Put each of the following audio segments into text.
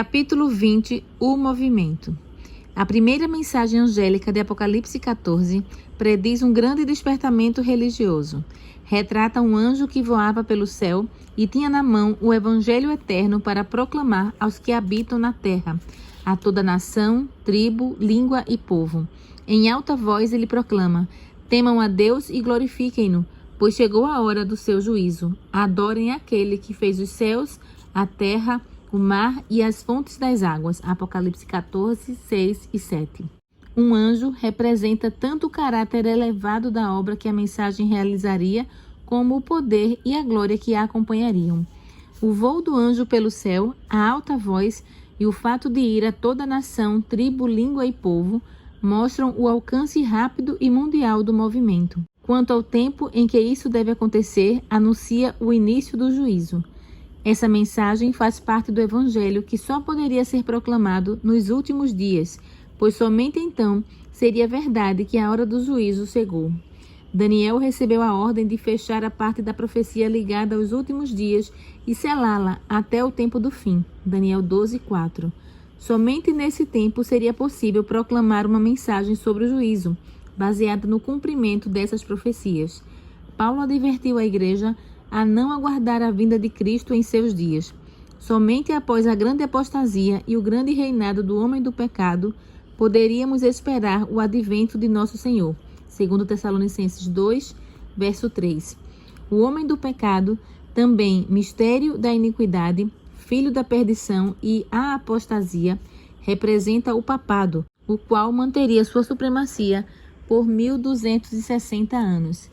Capítulo 20. O movimento. A primeira mensagem angélica de Apocalipse 14 prediz um grande despertamento religioso. Retrata um anjo que voava pelo céu e tinha na mão o evangelho eterno para proclamar aos que habitam na terra, a toda nação, tribo, língua e povo. Em alta voz ele proclama: temam a Deus e glorifiquem-no, pois chegou a hora do seu juízo. Adorem aquele que fez os céus, a terra, o mar e as fontes das águas. Apocalipse 14, 6 e 7. Um anjo representa tanto o caráter elevado da obra que a mensagem realizaria, como o poder e a glória que a acompanhariam. O voo do anjo pelo céu, a alta voz e o fato de ir a toda nação, tribo, língua e povo mostram o alcance rápido e mundial do movimento. Quanto ao tempo em que isso deve acontecer, anuncia o início do juízo. Essa mensagem faz parte do Evangelho que só poderia ser proclamado nos últimos dias, pois somente então seria verdade que a hora do juízo chegou. Daniel recebeu a ordem de fechar a parte da profecia ligada aos últimos dias e selá-la até o tempo do fim. Daniel 12, 4. Somente nesse tempo seria possível proclamar uma mensagem sobre o juízo, baseada no cumprimento dessas profecias. Paulo advertiu a igreja a não aguardar a vinda de Cristo em seus dias. Somente após a grande apostasia e o grande reinado do homem do pecado, poderíamos esperar o advento de nosso Senhor. 2 Tessalonicenses 2, verso 3. O homem do pecado, também mistério da iniquidade, filho da perdição e a apostasia, representa o papado, o qual manteria sua supremacia por 1260 anos.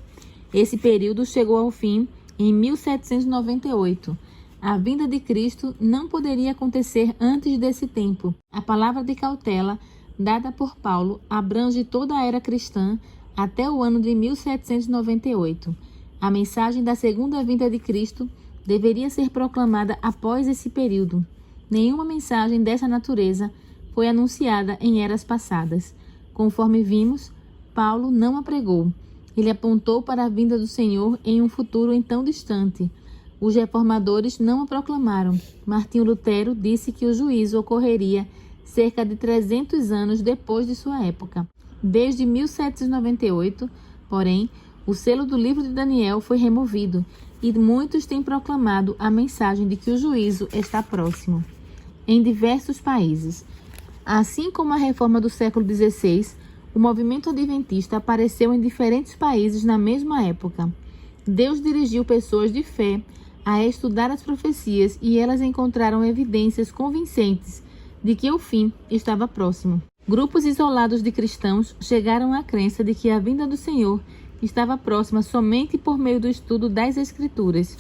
Esse período chegou ao fim em 1798, a vinda de Cristo não poderia acontecer antes desse tempo. A palavra de cautela dada por Paulo abrange toda a era cristã até o ano de 1798. A mensagem da segunda vinda de Cristo deveria ser proclamada após esse período. Nenhuma mensagem dessa natureza foi anunciada em eras passadas. Conforme vimos, Paulo não a pregou. Ele apontou para a vinda do Senhor em um futuro então distante. Os reformadores não a proclamaram. Martinho Lutero disse que o juízo ocorreria cerca de 300 anos depois de sua época. Desde 1798, porém, o selo do livro de Daniel foi removido e muitos têm proclamado a mensagem de que o juízo está próximo. Em diversos países. Assim como a reforma do século XVI, o movimento adventista apareceu em diferentes países na mesma época. Deus dirigiu pessoas de fé a estudar as profecias e elas encontraram evidências convincentes de que o fim estava próximo. Grupos isolados de cristãos chegaram à crença de que a vinda do Senhor estava próxima somente por meio do estudo das Escrituras.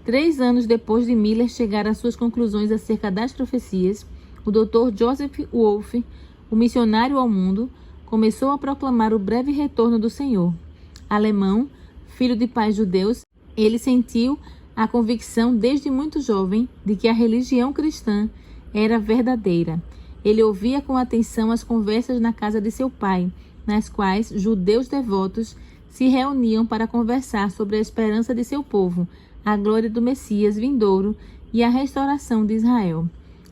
3 anos depois de Miller chegar às suas conclusões acerca das profecias, o Dr. Joseph Wolff, o missionário ao mundo, começou a proclamar o breve retorno do Senhor. Alemão, filho de pais judeus, ele sentiu a convicção desde muito jovem de que a religião cristã era verdadeira. Ele ouvia com atenção as conversas na casa de seu pai, nas quais judeus devotos se reuniam para conversar sobre a esperança de seu povo, a glória do Messias vindouro e a restauração de Israel.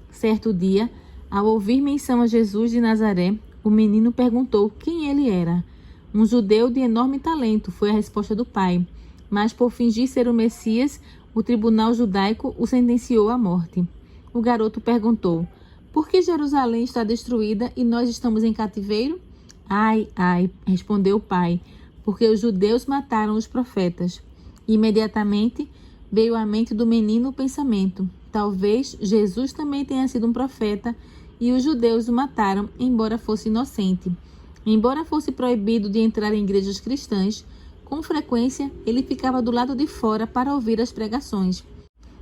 Certo dia, ao ouvir menção a Jesus de Nazaré, o menino perguntou quem ele era. Um judeu de enorme talento, foi a resposta do pai. Mas por fingir ser o Messias, o tribunal judaico o sentenciou à morte. O garoto perguntou: por que Jerusalém está destruída e nós estamos em cativeiro? Ai, ai, respondeu o pai, porque os judeus mataram os profetas. Imediatamente veio à mente do menino o pensamento: talvez Jesus também tenha sido um profeta e os judeus o mataram, embora fosse inocente. Embora fosse proibido de entrar em igrejas cristãs, com frequência ele ficava do lado de fora para ouvir as pregações.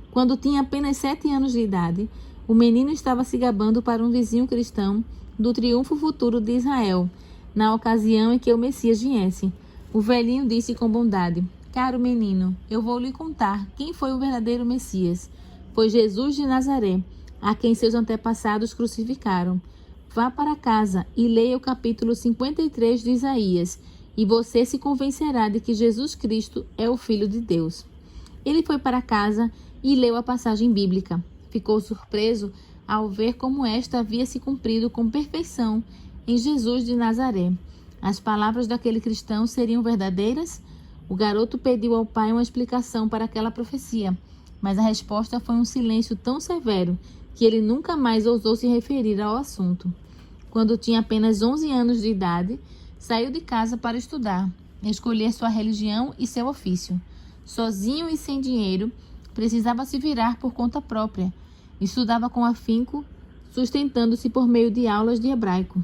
Quando tinha apenas 7 anos de idade, o menino estava se gabando para um vizinho cristão do triunfo futuro de Israel, na ocasião em que o Messias viesse. O velhinho disse com bondade: caro menino, eu vou lhe contar quem foi o verdadeiro Messias. Foi Jesus de Nazaré, a quem seus antepassados crucificaram. Vá para casa e leia o capítulo 53 de Isaías, e você se convencerá de que Jesus Cristo é o Filho de Deus. Ele foi para casa e leu a passagem bíblica. Ficou surpreso ao ver como esta havia se cumprido com perfeição em Jesus de Nazaré. As palavras daquele cristão seriam verdadeiras? O garoto pediu ao pai uma explicação para aquela profecia, mas a resposta foi um silêncio tão severo que ele nunca mais ousou se referir ao assunto. Quando tinha apenas 11 anos de idade, saiu de casa para estudar, escolher sua religião e seu ofício. Sozinho e sem dinheiro, precisava se virar por conta própria. Estudava com afinco, sustentando-se por meio de aulas de hebraico.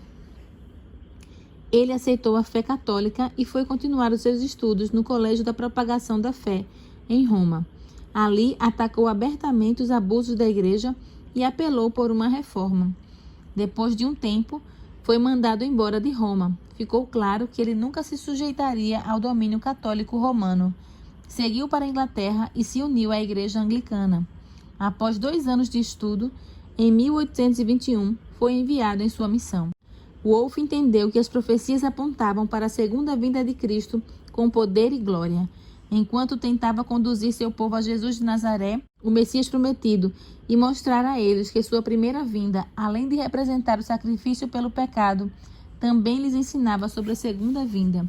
Ele aceitou a fé católica e foi continuar os seus estudos no Colégio da Propagação da Fé, em Roma. Ali, atacou abertamente os abusos da igreja e apelou por uma reforma. Depois de um tempo, foi mandado embora de Roma. Ficou claro que ele nunca se sujeitaria ao domínio católico romano. Seguiu para a Inglaterra e se uniu à Igreja Anglicana. Após 2 anos de estudo, em 1821, foi enviado em sua missão. Wolff entendeu que as profecias apontavam para a segunda vinda de Cristo com poder e glória. Enquanto tentava conduzir seu povo a Jesus de Nazaré, o Messias prometido, e mostrar a eles que sua primeira vinda, além de representar o sacrifício pelo pecado, também lhes ensinava sobre a segunda vinda.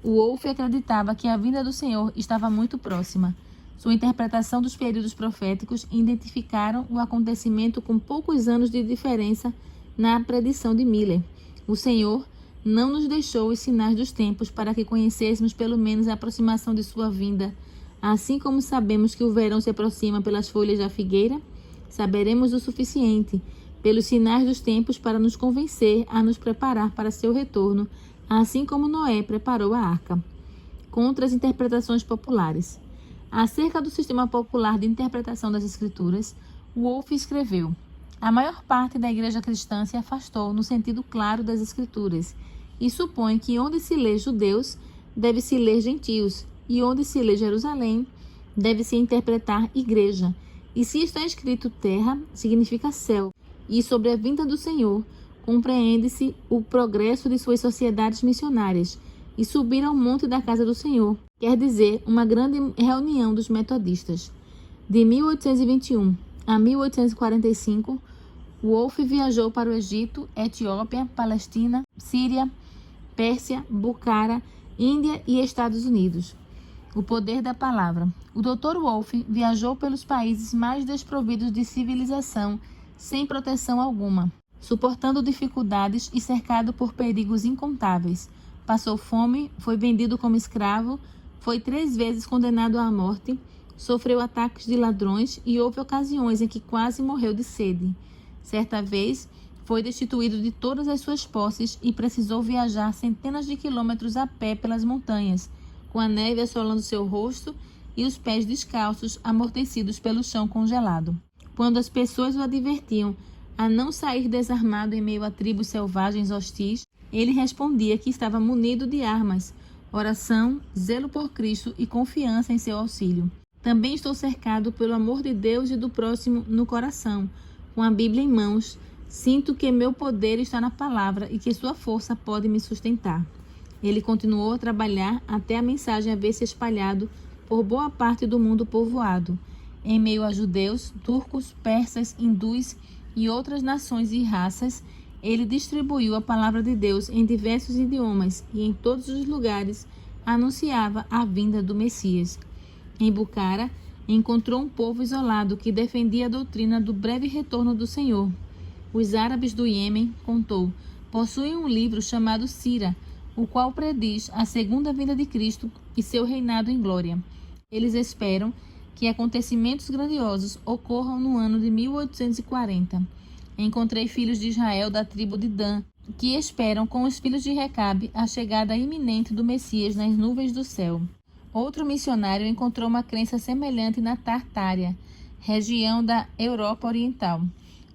Wolff acreditava que a vinda do Senhor estava muito próxima. Sua interpretação dos períodos proféticos identificaram o acontecimento com poucos anos de diferença na predição de Miller. O Senhor não nos deixou os sinais dos tempos para que conhecêssemos pelo menos a aproximação de sua vinda. Assim como sabemos que o verão se aproxima pelas folhas da figueira, saberemos o suficiente pelos sinais dos tempos para nos convencer a nos preparar para seu retorno, assim como Noé preparou a arca. Contra as interpretações populares. Acerca do sistema popular de interpretação das Escrituras, Wolff escreveu: a maior parte da igreja cristã se afastou no sentido claro das Escrituras e supõe que onde se lê judeus, deve-se ler gentios, e onde se lê Jerusalém, deve-se interpretar igreja. E se está escrito terra, significa céu. E sobre a vinda do Senhor, compreende-se o progresso de suas sociedades missionárias, e subir ao monte da casa do Senhor, quer dizer, uma grande reunião dos metodistas. De 1821 a 1845, Wolff viajou para o Egito, Etiópia, Palestina, Síria, Pérsia, Bukhara, Índia e Estados Unidos. O poder da palavra. O Dr. Wolff viajou pelos países mais desprovidos de civilização, sem proteção alguma, suportando dificuldades e cercado por perigos incontáveis. Passou fome, foi vendido como escravo, foi 3 vezes condenado à morte, sofreu ataques de ladrões e houve ocasiões em que quase morreu de sede. Certa vez, foi destituído de todas as suas posses e precisou viajar centenas de quilômetros a pé pelas montanhas, com a neve assolando seu rosto e os pés descalços amortecidos pelo chão congelado. Quando as pessoas o advertiam a não sair desarmado em meio a tribos selvagens hostis, ele respondia que estava munido de armas, oração, zelo por Cristo e confiança em seu auxílio. Também estou cercado pelo amor de Deus e do próximo no coração. Com a Bíblia em mãos, sinto que meu poder está na palavra e que sua força pode me sustentar. Ele continuou a trabalhar até a mensagem haver se espalhado por boa parte do mundo povoado, em meio a judeus, turcos, persas, hindus e outras nações e raças. Ele distribuiu a palavra de Deus em diversos idiomas e em todos os lugares anunciava a vinda do Messias. Em Bukhara, encontrou um povo isolado que defendia a doutrina do breve retorno do Senhor. Os árabes do Iêmen, contou, possuem um livro chamado Sira, o qual prediz a segunda vinda de Cristo e seu reinado em glória. Eles esperam que acontecimentos grandiosos ocorram no ano de 1840. Encontrei filhos de Israel da tribo de Dan, que esperam com os filhos de Recabe a chegada iminente do Messias nas nuvens do céu. Outro missionário encontrou uma crença semelhante na Tartária, região da Europa Oriental.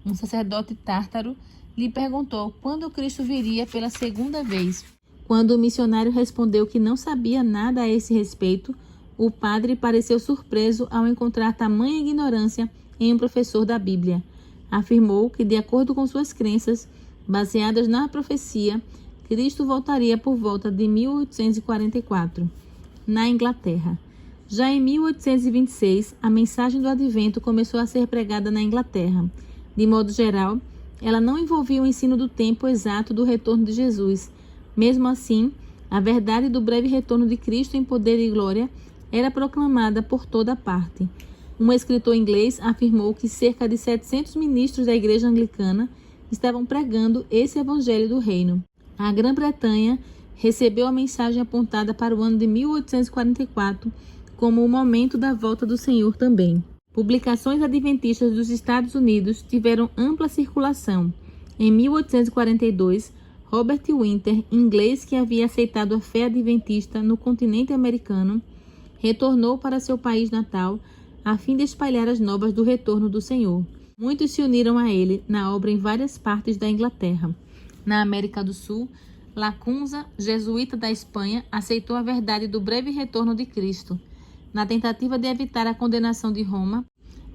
Um sacerdote tártaro lhe perguntou quando Cristo viria pela segunda vez. Quando o missionário respondeu que não sabia nada a esse respeito, o padre pareceu surpreso ao encontrar tamanha ignorância em um professor da Bíblia. Afirmou que, de acordo com suas crenças, baseadas na profecia, Cristo voltaria por volta de 1844, na Inglaterra. Já em 1826, a mensagem do Advento começou a ser pregada na Inglaterra. De modo geral, ela não envolvia o ensino do tempo exato do retorno de Jesus. Mesmo assim, a verdade do breve retorno de Cristo em poder e glória era proclamada por toda parte. Um escritor inglês afirmou que cerca de 700 ministros da Igreja Anglicana estavam pregando esse evangelho do reino. A Grã-Bretanha recebeu a mensagem apontada para o ano de 1844 como o momento da volta do Senhor também. Publicações adventistas dos Estados Unidos tiveram ampla circulação. Em 1842, Robert Winter, inglês que havia aceitado a fé adventista no continente americano, retornou para seu país natal a fim de espalhar as novas do retorno do Senhor. Muitos se uniram a ele na obra em várias partes da Inglaterra. Na América do Sul, Lacunza, jesuíta da Espanha, aceitou a verdade do breve retorno de Cristo. Na tentativa de evitar a condenação de Roma,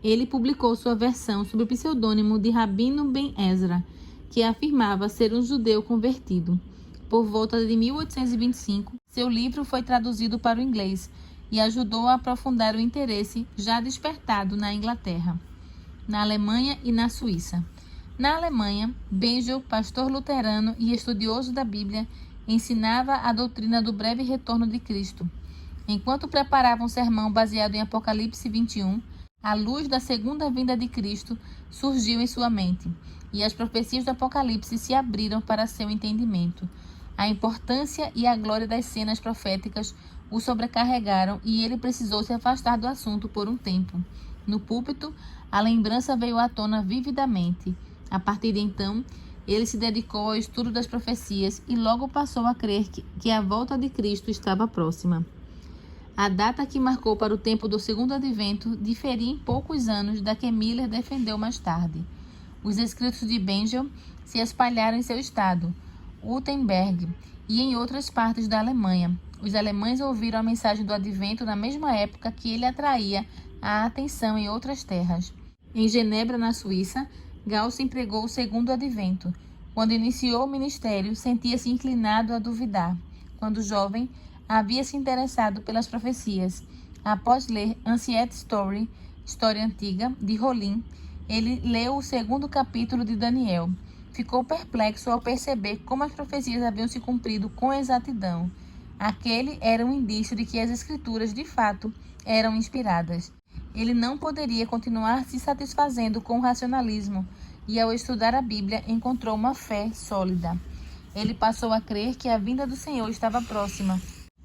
ele publicou sua versão sob o pseudônimo de Rabino Ben Ezra, que afirmava ser um judeu convertido. Por volta de 1825, seu livro foi traduzido para o inglês e ajudou a aprofundar o interesse já despertado na Inglaterra, na Alemanha e na Suíça. Na Alemanha, Bengel, pastor luterano e estudioso da Bíblia, ensinava a doutrina do breve retorno de Cristo. Enquanto preparava um sermão baseado em Apocalipse 21, a luz da segunda vinda de Cristo surgiu em sua mente, e as profecias do Apocalipse se abriram para seu entendimento. A importância e a glória das cenas proféticas o sobrecarregaram e ele precisou se afastar do assunto por um tempo. No púlpito, a lembrança veio à tona vividamente. A partir de então, ele se dedicou ao estudo das profecias e logo passou a crer que a volta de Cristo estava próxima. A data que marcou para o tempo do segundo advento diferia em poucos anos da que Miller defendeu mais tarde. Os escritos de Bengel se espalharam em seu estado, Württemberg, e em outras partes da Alemanha. Os alemães ouviram a mensagem do advento na mesma época que ele atraía a atenção em outras terras. Em Genebra, na Suíça, Gauss pregou o segundo advento. Quando iniciou o ministério, sentia-se inclinado a duvidar. Quando jovem, havia se interessado pelas profecias. Após ler Ancient Story, História Antiga, de Rollin, ele leu o segundo capítulo de Daniel. Ficou perplexo ao perceber como as profecias haviam se cumprido com exatidão. Aquele era um indício de que as escrituras, de fato, eram inspiradas. Ele não poderia continuar se satisfazendo com o racionalismo, e ao estudar a Bíblia encontrou uma fé sólida. Ele passou a crer que a vinda do Senhor estava próxima.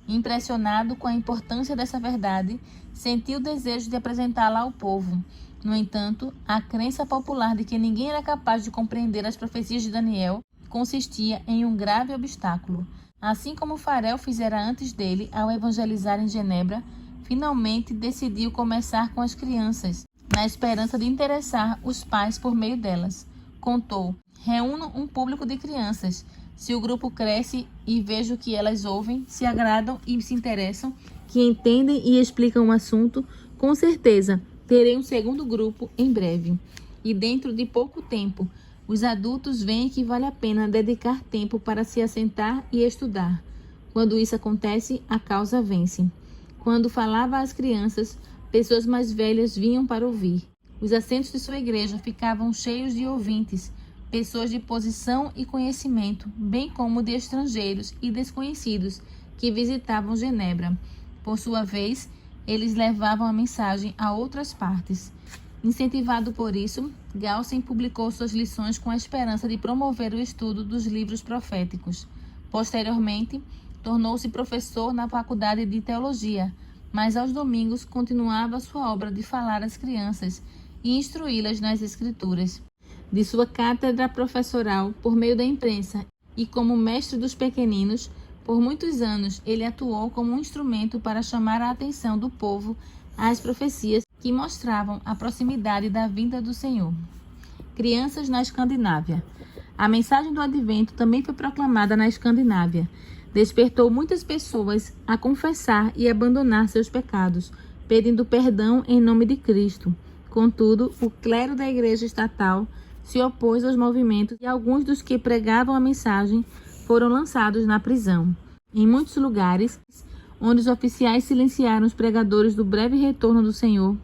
Impressionado com a importância dessa verdade, sentiu o desejo de apresentá-la ao povo. No entanto, a crença popular de que ninguém era capaz de compreender as profecias de Daniel consistia em um grave obstáculo. Assim como Farel fizera antes dele ao evangelizar em Genebra, finalmente decidiu começar com as crianças, na esperança de interessar os pais por meio delas. Contou: reúno um público de crianças. Se o grupo cresce e vejo que elas ouvem, se agradam e se interessam, que entendem e explicam o assunto, com certeza terei um segundo grupo em breve. E dentro de pouco tempo, os adultos veem que vale a pena dedicar tempo para se assentar e estudar. Quando isso acontece, a causa vence. Quando falava às crianças, pessoas mais velhas vinham para ouvir. Os assentos de sua igreja ficavam cheios de ouvintes, pessoas de posição e conhecimento, bem como de estrangeiros e desconhecidos que visitavam Genebra. Por sua vez, eles levavam a mensagem a outras partes. Incentivado por isso, Gaussen publicou suas lições com a esperança de promover o estudo dos livros proféticos. Posteriormente, tornou-se professor na Faculdade de Teologia, mas aos domingos continuava sua obra de falar às crianças e instruí-las nas Escrituras. De sua cátedra professoral por meio da imprensa e como mestre dos pequeninos, por muitos anos ele atuou como um instrumento para chamar a atenção do povo às profecias que mostravam a proximidade da vinda do Senhor. Crianças na Escandinávia. A mensagem do Advento também foi proclamada na Escandinávia. Despertou muitas pessoas a confessar e abandonar seus pecados, pedindo perdão em nome de Cristo. Contudo, o clero da igreja estatal se opôs aos movimentos e alguns dos que pregavam a mensagem foram lançados na prisão. Em muitos lugares, onde os oficiais silenciaram os pregadores do breve retorno do Senhor,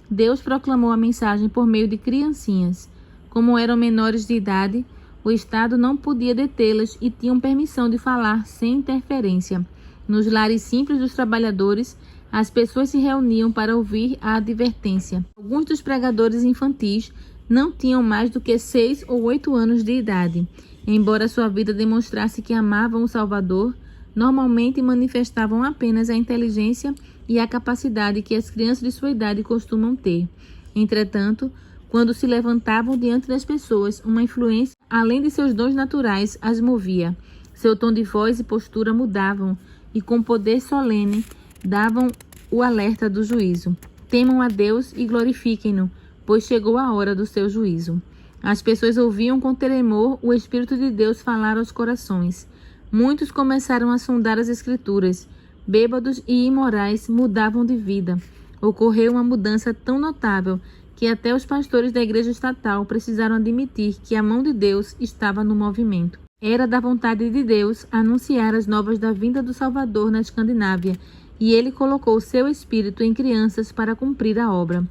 Deus proclamou a mensagem por meio de criancinhas. Como eram menores de idade, o Estado não podia detê-las e tinham permissão de falar sem interferência. Nos lares simples dos trabalhadores, as pessoas se reuniam para ouvir a advertência. Alguns dos pregadores infantis não tinham mais do que 6 ou 8 anos de idade. Embora sua vida demonstrasse que amavam o Salvador, normalmente manifestavam apenas a inteligência e a capacidade que as crianças de sua idade costumam ter. Entretanto, quando se levantavam diante das pessoas, uma influência, além de seus dons naturais, as movia. Seu tom de voz e postura mudavam e, com poder solene, davam o alerta do juízo. Temam a Deus e glorifiquem-no, pois chegou a hora do seu juízo. As pessoas ouviam com tremor o Espírito de Deus falar aos corações. Muitos começaram a sondar as Escrituras. Bêbados e imorais mudavam de vida. Ocorreu uma mudança tão notável que até os pastores da igreja estatal precisaram admitir que a mão de Deus estava no movimento. Era da vontade de Deus anunciar as novas da vinda do Salvador na Escandinávia, e ele colocou seu espírito em crianças para cumprir a obra.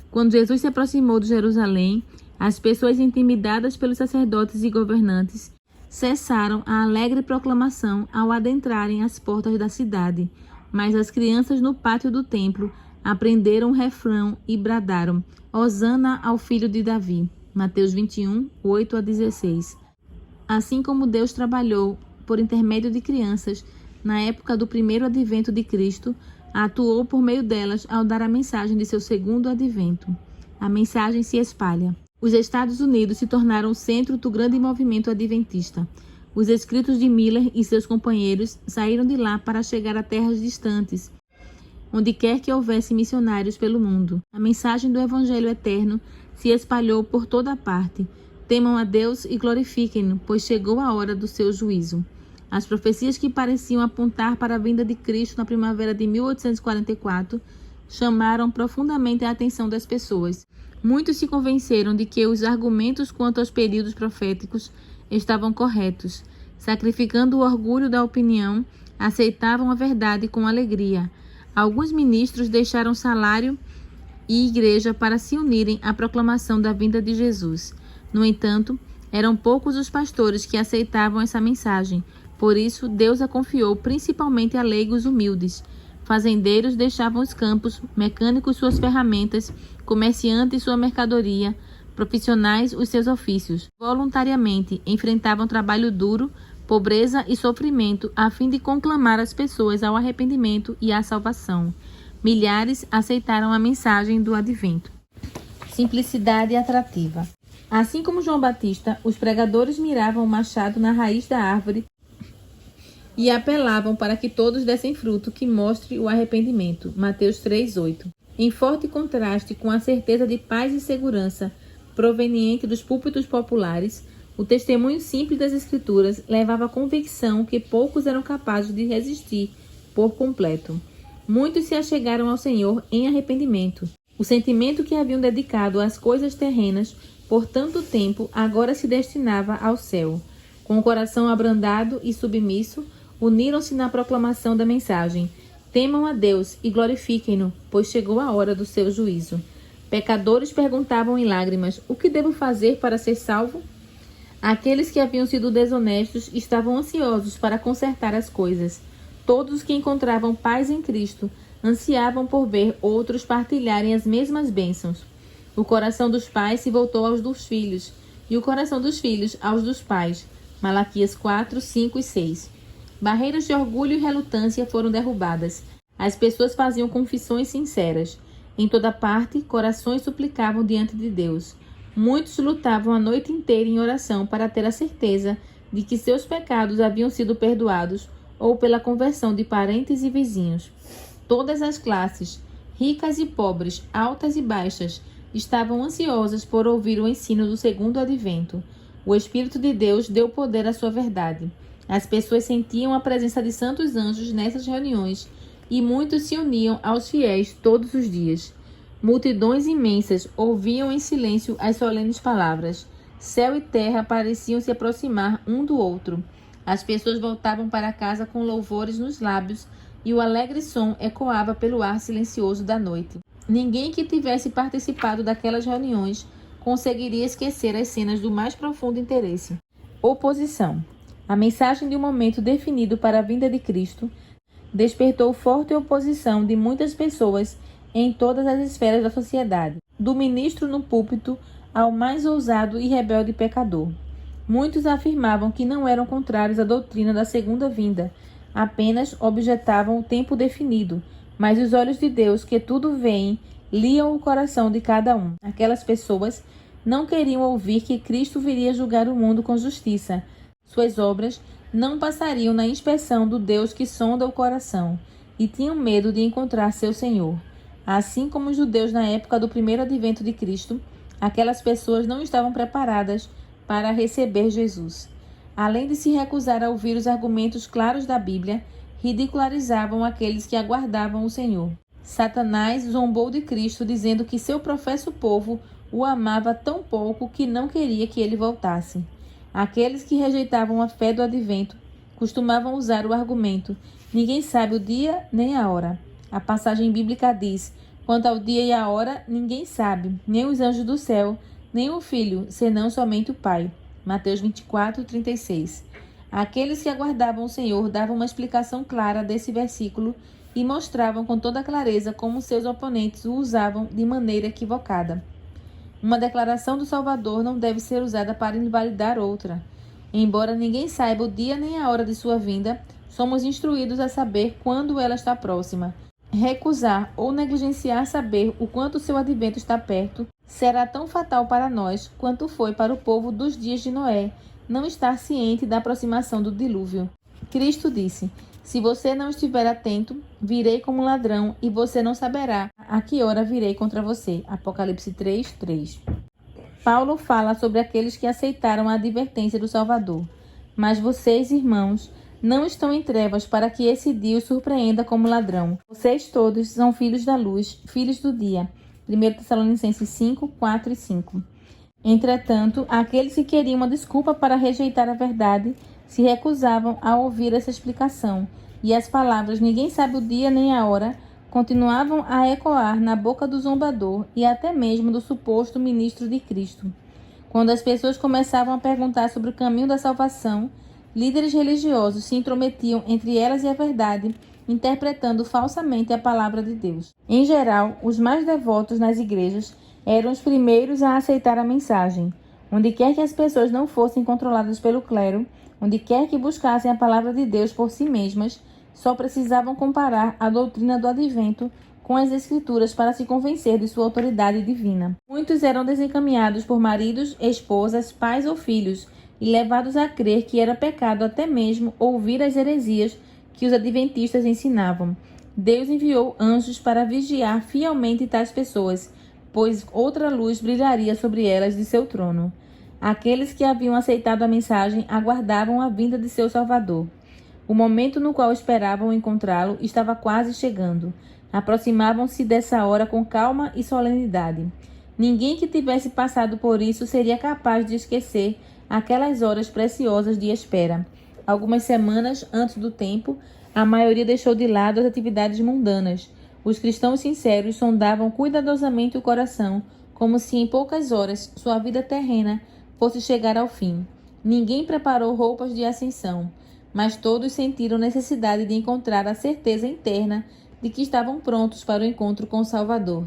Quando Jesus se aproximou de Jerusalém, as pessoas intimidadas pelos sacerdotes e governantes cessaram a alegre proclamação ao adentrarem as portas da cidade, mas as crianças no pátio do templo aprenderam o refrão e bradaram: Hosana ao filho de Davi. Mateus 21, 8 a 16. Assim como Deus trabalhou por intermédio de crianças na época do primeiro advento de Cristo, atuou por meio delas ao dar a mensagem de seu segundo advento. A mensagem se espalha. Os Estados Unidos se tornaram o centro do grande movimento adventista. Os escritos de Miller e seus companheiros saíram de lá para chegar a terras distantes, onde quer que houvesse missionários pelo mundo. A mensagem do Evangelho eterno se espalhou por toda parte. Temam a Deus e glorifiquem-no, pois chegou a hora do seu juízo. As profecias que pareciam apontar para a vinda de Cristo na primavera de 1844 chamaram profundamente a atenção das pessoas. Muitos se convenceram de que os argumentos quanto aos períodos proféticos estavam corretos. Sacrificando o orgulho da opinião, aceitavam a verdade com alegria. Alguns ministros deixaram salário e igreja para se unirem à proclamação da vinda de Jesus. No entanto, eram poucos os pastores que aceitavam essa mensagem. Por isso, Deus a confiou principalmente a leigos humildes. Fazendeiros deixavam os campos, mecânicos suas ferramentas, comerciantes sua mercadoria, profissionais os seus ofícios. Voluntariamente enfrentavam trabalho duro, pobreza e sofrimento, a fim de conclamar as pessoas ao arrependimento e à salvação. Milhares aceitaram a mensagem do advento. Simplicidade atrativa. Assim como João Batista, os pregadores miravam o machado na raiz da árvore e apelavam para que todos dessem fruto que mostre o arrependimento. Mateus 3:8. Em forte contraste com a certeza de paz e segurança proveniente dos púlpitos populares, o testemunho simples das Escrituras levava à convicção que poucos eram capazes de resistir por completo. Muitos se achegaram ao Senhor em arrependimento. O sentimento que haviam dedicado às coisas terrenas por tanto tempo agora se destinava ao céu. Com o coração abrandado e submisso, uniram-se na proclamação da mensagem: temam a Deus e glorifiquem-no, pois chegou a hora do seu juízo. Pecadores perguntavam em lágrimas: o que devo fazer para ser salvo? Aqueles que haviam sido desonestos estavam ansiosos para consertar as coisas. Todos os que encontravam paz em Cristo ansiavam por ver outros partilharem as mesmas bênçãos. O coração dos pais se voltou aos dos filhos, e o coração dos filhos aos dos pais. Malaquias 4, 5 e 6. Barreiras de orgulho e relutância foram derrubadas. As pessoas faziam confissões sinceras. Em toda parte, corações suplicavam diante de Deus. Muitos lutavam a noite inteira em oração para ter a certeza de que seus pecados haviam sido perdoados ou pela conversão de parentes e vizinhos. Todas as classes, ricas e pobres, altas e baixas, estavam ansiosas por ouvir o ensino do segundo advento. O Espírito de Deus deu poder à sua verdade. As pessoas sentiam a presença de santos anjos nessas reuniões e muitos se uniam aos fiéis todos os dias. Multidões imensas ouviam em silêncio as solenes palavras. Céu e terra pareciam se aproximar um do outro. As pessoas voltavam para casa com louvores nos lábios e o alegre som ecoava pelo ar silencioso da noite. Ninguém que tivesse participado daquelas reuniões conseguiria esquecer as cenas do mais profundo interesse. Oposição. A mensagem de um momento definido para a vinda de Cristo despertou forte oposição de muitas pessoas em todas as esferas da sociedade, do ministro no púlpito ao mais ousado e rebelde pecador. Muitos afirmavam que não eram contrários à doutrina da segunda vinda, apenas objetavam o tempo definido, mas os olhos de Deus, que tudo veem, liam o coração de cada um. Aquelas pessoas não queriam ouvir que Cristo viria julgar o mundo com justiça. Suas obras não passariam na inspeção do Deus que sonda o coração, e tinham medo de encontrar seu Senhor. Assim como os judeus na época do primeiro advento de Cristo, aquelas pessoas não estavam preparadas para receber Jesus. Além de se recusar a ouvir os argumentos claros da Bíblia, ridicularizavam aqueles que aguardavam o Senhor. Satanás zombou de Cristo, dizendo que seu professo povo o amava tão pouco que não queria que ele voltasse. Aqueles que rejeitavam a fé do advento costumavam usar o argumento: ninguém sabe o dia nem a hora. A passagem bíblica diz: quanto ao dia e a hora, ninguém sabe, nem os anjos do céu, nem o Filho, senão somente o Pai. Mateus 24:36. Aqueles que aguardavam o Senhor davam uma explicação clara desse versículo e mostravam com toda clareza como seus oponentes o usavam de maneira equivocada. Uma declaração do Salvador não deve ser usada para invalidar outra. Embora ninguém saiba o dia nem a hora de sua vinda, somos instruídos a saber quando ela está próxima. Recusar ou negligenciar saber o quanto seu advento está perto será tão fatal para nós quanto foi para o povo dos dias de Noé não estar ciente da aproximação do dilúvio. Cristo disse: se você não estiver atento, virei como ladrão e você não saberá a que hora virei contra você. Apocalipse 3:3. Paulo fala sobre aqueles que aceitaram a advertência do Salvador. Mas vocês, irmãos, não estão em trevas para que esse dia os surpreenda como ladrão. Vocês todos são filhos da luz, filhos do dia. 1 Tessalonicenses 5:4 e 5. Entretanto, aqueles que queriam uma desculpa para rejeitar a verdade se recusavam a ouvir essa explicação, e as palavras "ninguém sabe o dia nem a hora" continuavam a ecoar na boca do zombador e até mesmo do suposto ministro de Cristo. Quando as pessoas começavam a perguntar sobre o caminho da salvação, líderes religiosos se intrometiam entre elas e a verdade, interpretando falsamente a palavra de Deus. Em geral, os mais devotos nas igrejas eram os primeiros a aceitar a mensagem. Onde quer que as pessoas não fossem controladas pelo clero, onde quer que buscassem a palavra de Deus por si mesmas, só precisavam comparar a doutrina do advento com as escrituras para se convencer de sua autoridade divina. Muitos eram desencaminhados por maridos, esposas, pais ou filhos e levados a crer que era pecado até mesmo ouvir as heresias que os adventistas ensinavam. Deus enviou anjos para vigiar fielmente tais pessoas, pois outra luz brilharia sobre elas de seu trono. Aqueles que haviam aceitado a mensagem aguardavam a vinda de seu Salvador. O momento no qual esperavam encontrá-lo estava quase chegando. Aproximavam-se dessa hora com calma e solenidade. Ninguém que tivesse passado por isso seria capaz de esquecer aquelas horas preciosas de espera. Algumas semanas antes do tempo, a maioria deixou de lado as atividades mundanas. Os cristãos sinceros sondavam cuidadosamente o coração, como se em poucas horas sua vida terrena fosse chegar ao fim. Ninguém preparou roupas de ascensão, mas todos sentiram necessidade de encontrar a certeza interna de que estavam prontos para o encontro com o Salvador.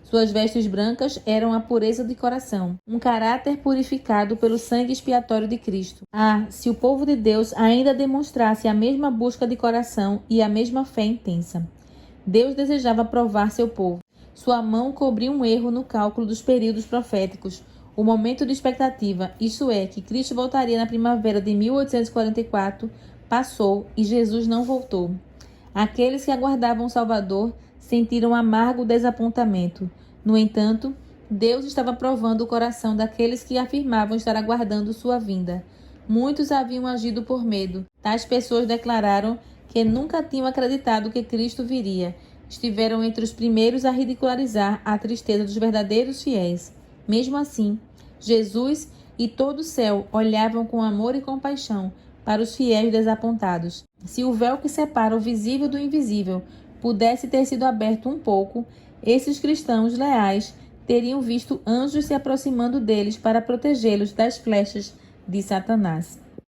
Suas vestes brancas eram a pureza de coração, um caráter purificado pelo sangue expiatório de Cristo. Se o povo de Deus ainda demonstrasse a mesma busca de coração e a mesma fé intensa. Deus desejava provar seu povo. Sua mão cobriu um erro no cálculo dos períodos proféticos. O momento de expectativa, isto é, que Cristo voltaria na primavera de 1844, passou e Jesus não voltou. Aqueles que aguardavam o Salvador sentiram amargo desapontamento. No entanto, Deus estava provando o coração daqueles que afirmavam estar aguardando sua vinda. Muitos haviam agido por medo. Tais pessoas declararam que nunca tinham acreditado que Cristo viria. Estiveram entre os primeiros a ridicularizar a tristeza dos verdadeiros fiéis. Mesmo assim, Jesus e todo o céu olhavam com amor e compaixão para os fiéis desapontados. Se o véu que separa o visível do invisível pudesse ter sido aberto um pouco, esses cristãos leais teriam visto anjos se aproximando deles para protegê-los das flechas de Satanás.